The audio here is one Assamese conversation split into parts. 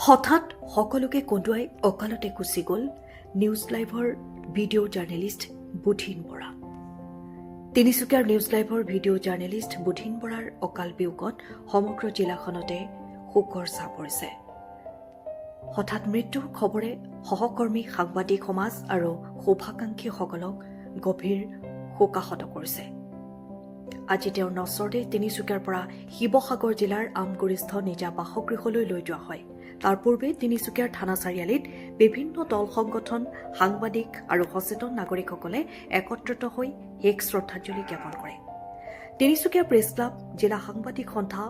হঠাৎ সকলোকে কন্দুৱাই অকালতে গুচি গ'ল নিউজ লাইভৰ ভিডিঅ' জাৰ্নেলিষ্ট বুধিন বৰা। তিনিচুকীয়াৰ নিউজ লাইভৰ ভিডিঅ' জাৰ্নেলিষ্ট বুধিন বৰাৰ অকাল বিয়োগত সমগ্ৰ জিলাখনতে শোকৰ ছাঁ পৰিছে। হঠাৎ মৃত্যুৰ খবৰে সহকৰ্মী সাংবাদিক সমাজ আৰু শুভাকাংক্ষীসকলক গভীৰ শোকাহত কৰিছে। আজি তেওঁৰ নচৰতে তিনিচুকীয়াৰ পৰা শিৱসাগৰ জিলাৰ আমগুৰিস্থ নিজা বাসগৃহলৈ লৈ যোৱা হয়। তাৰ পূৰ্বে তিনিচুকীয়াৰ থানা চাৰিআলিত বিভিন্ন দল সংগঠন, সাংবাদিক আৰু সচেতন নাগৰিকসকলে একত্ৰিত হৈ শেষ শ্ৰদ্ধাঞ্জলি জ্ঞাপন কৰে। তিনিচুকীয়া প্ৰেছ ক্লাব, জিলা সাংবাদিক সন্থা,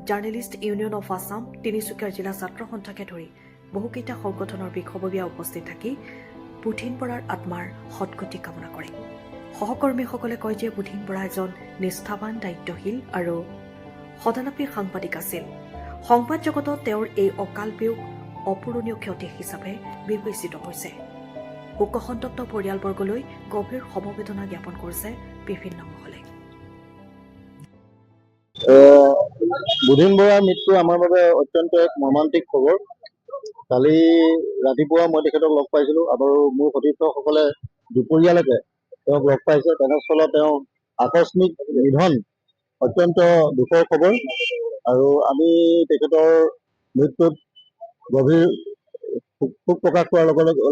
জাৰ্নেলিষ্ট ইউনিয়ন অফ আছাম, তিনিচুকীয়াৰ জিলা ছাত্ৰ সন্থাকে ধৰি বহুকেইটা সংগঠনৰ বিষয়ববীয়া উপস্থিত থাকি বুধিন বৰাৰ আত্মাৰ সদগতি কামনা কৰে। সহকৰ্মীসকলে কয় যে বুধিন বৰা এজন নিষ্ঠাৱান, দায়িত্বশীল আৰু সদালাপী সাংবাদিক আছিল। সংবাদ জগতত তেওঁৰ এই অকাল বিয়োগ অপূৰণীয় ক্ষতি হিচাপে বিবেচিত হৈছে। শোকসন্তপ্ত পৰিয়ালবৰ্গলৈ গভীৰ সমবেদনা জ্ঞাপন কৰিছে বিভিন্ন মহলে। বুধিন বৰাৰ মৃত্যু আমাৰ বাবে অত্যন্ত এক মৰ্মান্তিক খবৰ। কালি ৰাতিপুৱা মই তেখেতক লগ পাইছিলোঁ আৰু মোৰ সতীৰ্থসকলে দুপৰীয়ালৈকে তেওঁক লগ পাইছে। তেনেস্থলত তেওঁ আকস্মিক নিধন অত্যন্ত দুখৰ খবৰ আৰু আমি তেখেতৰ মৃত্যুত গভীৰ শোক প্ৰকাশ কৰাৰ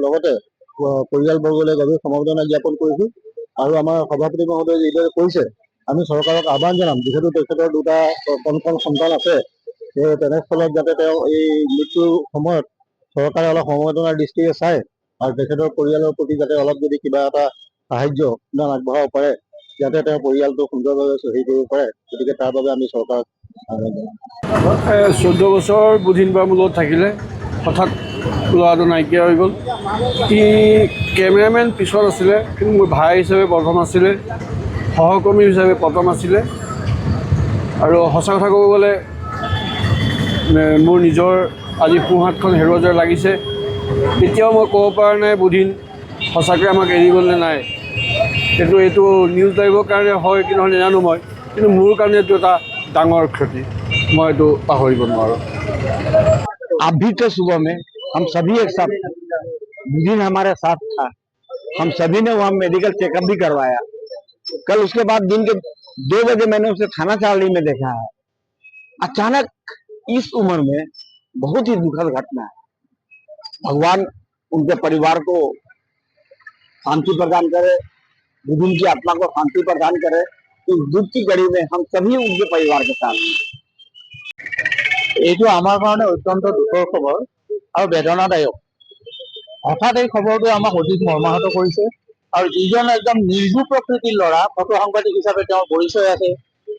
লগতে পৰিয়ালবৰ্গলৈ গভীৰ সমবেদনা জ্ঞাপন কৰিছোঁ। আৰু আমাৰ সভাপতি মহোদয়ে যিদৰে কৈছে, আমি চৰকাৰক আহ্বান জনাম, যিহেতু তেখেতৰ দুটা কণ সন্তান আছে, তেনেস্থলত যাতে তেওঁ এই মৃত্যুৰ সময়ত চৰকাৰে অলপ সমবেদনাৰ দৃষ্টিৰে চায় আৰু তেখেতৰ পৰিয়ালৰ প্ৰতি যাতে অলপ যদি কিবা এটা সাহায্য আগবঢ়াব পাৰে, যাতে তেওঁৰ পৰিয়ালটো সুন্দৰভাৱে চহি কৰিব পাৰে, গতিকে তাৰ বাবে আমি চৰকাৰক আহ্বান জনাম। 14 বছৰ বুধিন বৰা মোৰ লগত থাকিলে, হঠাৎ ল'ৰাটো নাইকিয়া হৈ গ'ল। সি কেমেৰামেন পিছত আছিলে, কিন্তু মোৰ ভাই হিচাপে প্ৰথম আছিলে, সহকৰ্মী হিচাপে প্ৰথম আছিলে। আৰু সঁচা কথা ক'ব গ'লে মোৰ নিজৰ আজি সোঁহাতখন হেৰুৱা যেন লাগিছে। এতিয়াও মই ক'ব পৰা নাই বুধিন সঁচাকৈ আমাক এৰি গ'ল নে নাই। এইটো নিউজ লাইভৰ কাৰণে হয় কি নহয় নাজানো মই, কিন্তু মোৰ কাৰণে এইটো এটা ডাঙৰ ক্ষতি, মই এইটো পাহৰিব নোৱাৰোঁ। अभी के सुबह में हम सभी एक साथ, बुधिन हमारे साथ था, हम सभी ने वहाँ मेडिकल चेकअप भी करवाया। कल उसके बाद दिन के 2 बजे मैंने उसे थाना चारली में देखा है। अचानक इस उम्र में बहुत ही दुखद घटना है। भगवान उनके परिवार को शांति प्रदान करे, बुधिन की आत्मा को शांति प्रदान करे। इस दुख की घड़ी में हम सभी उनके परिवार के साथ हैं। এইটো আমাৰ কাৰণে অত্যন্ত দুখৰ খবৰ আৰু বেদনাদায়ক। হঠাৎ এই খবৰটোৱে আমাক অধিক মৰ্মাহত কৰিছে। আৰু যিজন একদম নিৰ্ভীক প্ৰকৃতিৰ ল'ৰা, ফটো সাংবাদিক হিচাপে তেওঁৰ পৰিচয় আছে,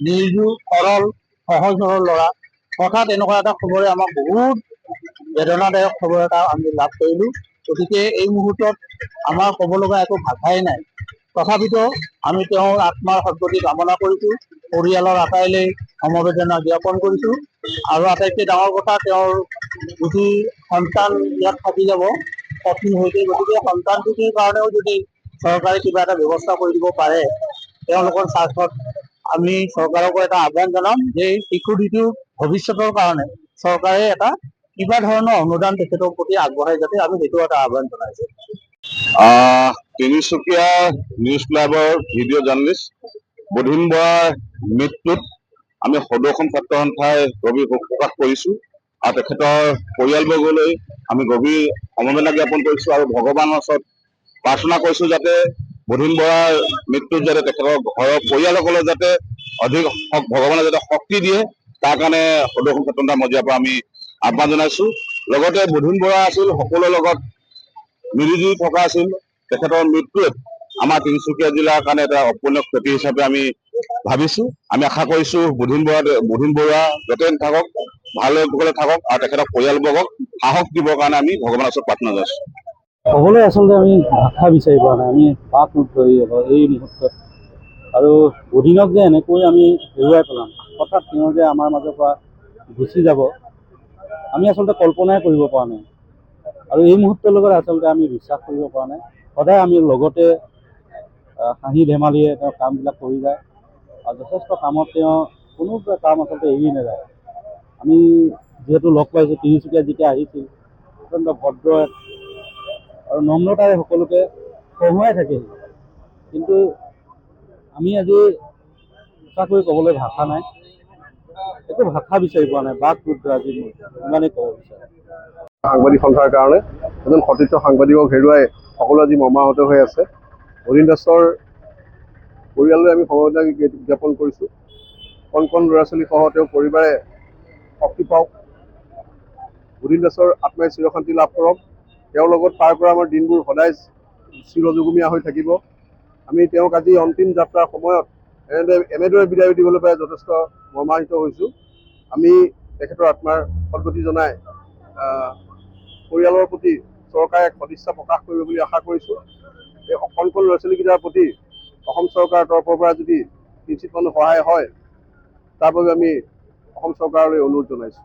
নিৰ্ভীক, সৰল, সহজ সৰল ল'ৰা, হঠাৎ এনেকুৱা এটা খবৰে আমাক বহুত বেদনাদায়ক খবৰ এটা আমি লাভ কৰিলোঁ। গতিকে এই মুহূৰ্তত আমাৰ ক'ব লগা একো ভাষাই নাই। তথাপিতো আমি তেওঁৰ আত্মাৰ সদগতি কামনা কৰিছোঁ, পৰিয়ালৰ আটাইলৈ সমবেদনা জ্ঞাপন কৰিছোঁ। আৰু আটাইতকৈ ডাঙৰ কথা, তেওঁৰ দুটি সন্তান ইয়াত থাকি যাব পত্নীৰ সৈতে। গতিকে সন্তান দুটিৰ কাৰণেও যদি চৰকাৰে কিবা এটা ব্যৱস্থা কৰি দিব পাৰে, তেওঁলোকৰ স্বাৰ্থত আমি চৰকাৰকো এটা আহ্বান জনাম যে এই শিশু দুটিৰ ভৱিষ্যতৰ কাৰণে চৰকাৰে এটা কিবা ধৰণৰ অনুদান তেখেতৰ প্ৰতি আগবঢ়াই যাতে, আমি সেইটো এটা আহ্বান জনাইছোঁ। তিনিচুকীয়া নিউজ লাইভৰ ভিডিঅ' জাৰ্নেলিষ্ট বুধিন বৰাৰ মৃত্যুত আমি সদৌ ছাত্ৰ সন্থাই গভীৰ শোক প্ৰকাশ কৰিছোঁ আৰু তেখেতৰ পৰিয়ালবৰ্গলৈ আমি গভীৰ সমবেদনা জ্ঞাপন কৰিছোঁ আৰু ভগৱানৰ ওচৰত প্ৰাৰ্থনা কৰিছোঁ যাতে বুধিন বৰাৰ মৃত্যুত যাতে তেখেতৰ ঘৰৰ পৰিয়ালসকলক যাতে অধিক ভগৱানে যাতে শক্তি দিয়ে, তাৰ কাৰণে সদৌ ছাত্ৰ সন্থাৰ মজিয়াৰ পৰা আমি আহ্বান জনাইছোঁ। লগতে বুধিন বৰা আছিল সকলোৰে লগত মিলিজুলি থকা আছিল। তেখেতৰ মৃত্যুৱে আমাৰ তিনিচুকীয়া জিলাৰ কাৰণে এটা অপূৰ্ণীয় ক্ষতি হিচাপে আমি ভাবিছোঁ। আমি আশা কৰিছোঁ বুধিন বৰুৱা য'তে থাকক, ভালে কুশলে থাকক আৰু তেখেতৰ পৰিয়ালবৰ্গক সাহস দিবৰ কাৰণে আমি ভগৱানৰ ওচৰত প্ৰাৰ্থনা জনাইছোঁ। ক'বলৈ আচলতে আমি ভাষা বিচাৰি পোৱা নাই, আমি পাপ ধৰি এই মুহূৰ্তত। আৰু বুধিনক যে এনেকৈ আমি হেৰুৱাই পেলাম, হঠাৎ তেওঁ যে আমাৰ মাজৰ পৰা গুচি যাব, আমি আচলতে কল্পনাই কৰিব পৰা নাই। আৰু এই মুহূৰ্তৰ লগত আচলতে আমি বিশ্বাস কৰিব পৰা নাই। সদায় আমি লগতে হাঁহি ধেমালিৰে তেওঁ কামবিলাক কৰি যায় আৰু যথেষ্ট কামত তেওঁ কোনো কাম আচলতে এৰি নাযায়। আমি যিহেতু লগ পাইছোঁ তিনিচুকীয়াত যেতিয়া আহিছিল অত্যন্ত ভদ্ৰ আৰু নম্ৰতাৰে সকলোকে হহুৱাই থাকিল। কিন্তু আমি আজি সঁচাকৈ ক'বলৈ ভাষা নাই, একো ভাষা বিচাৰি পোৱা নাই। বাক ৰুদ্ৰ আজি মই ইমানেই ক'ব বিচাৰোঁ। সাংবাদিক সন্থাৰ কাৰণে এজন সতীৰ্থ সাংবাদিকক হেৰুৱাই সকলো আজি মৰ্মাহত হৈ আছে। বুধিন দাসৰ পৰিয়াললৈ আমি সমবেদনা জ্ঞাপন কৰিছোঁ। কণ কণ ল'ৰা ছোৱালীসহ তেওঁৰ পৰিবাৰে শক্তি পাওক, বুধিন দাসৰ আত্মাই চিৰশান্তি লাভ কৰক। তেওঁৰ লগত পাৰ কৰা আমাৰ দিনবোৰ সদায় চিৰযুগমীয়া হৈ থাকিব। আমি তেওঁক আজি অন্তিম যাত্ৰাৰ সময়ত এনেদৰে বিদায় দিবলৈ পাই যথেষ্ট মৰ্মাহিত হৈছোঁ। আমি তেখেতৰ আত্মাৰ সদ্গতি জনাই পৰিয়ালৰ প্ৰতি চৰকাৰে এক সদিচ্ছা প্ৰকাশ কৰিব বুলি আশা কৰিছোঁ। এই কণ কণ ল'ৰা ছোৱালীকেইটাৰ প্ৰতি অসম চৰকাৰৰ তৰফৰ পৰা যদি কিঞ্চিত মানুহ সহায় হয়, তাৰ বাবে আমি অসম চৰকাৰলৈ অনুৰোধ জনাইছোঁ।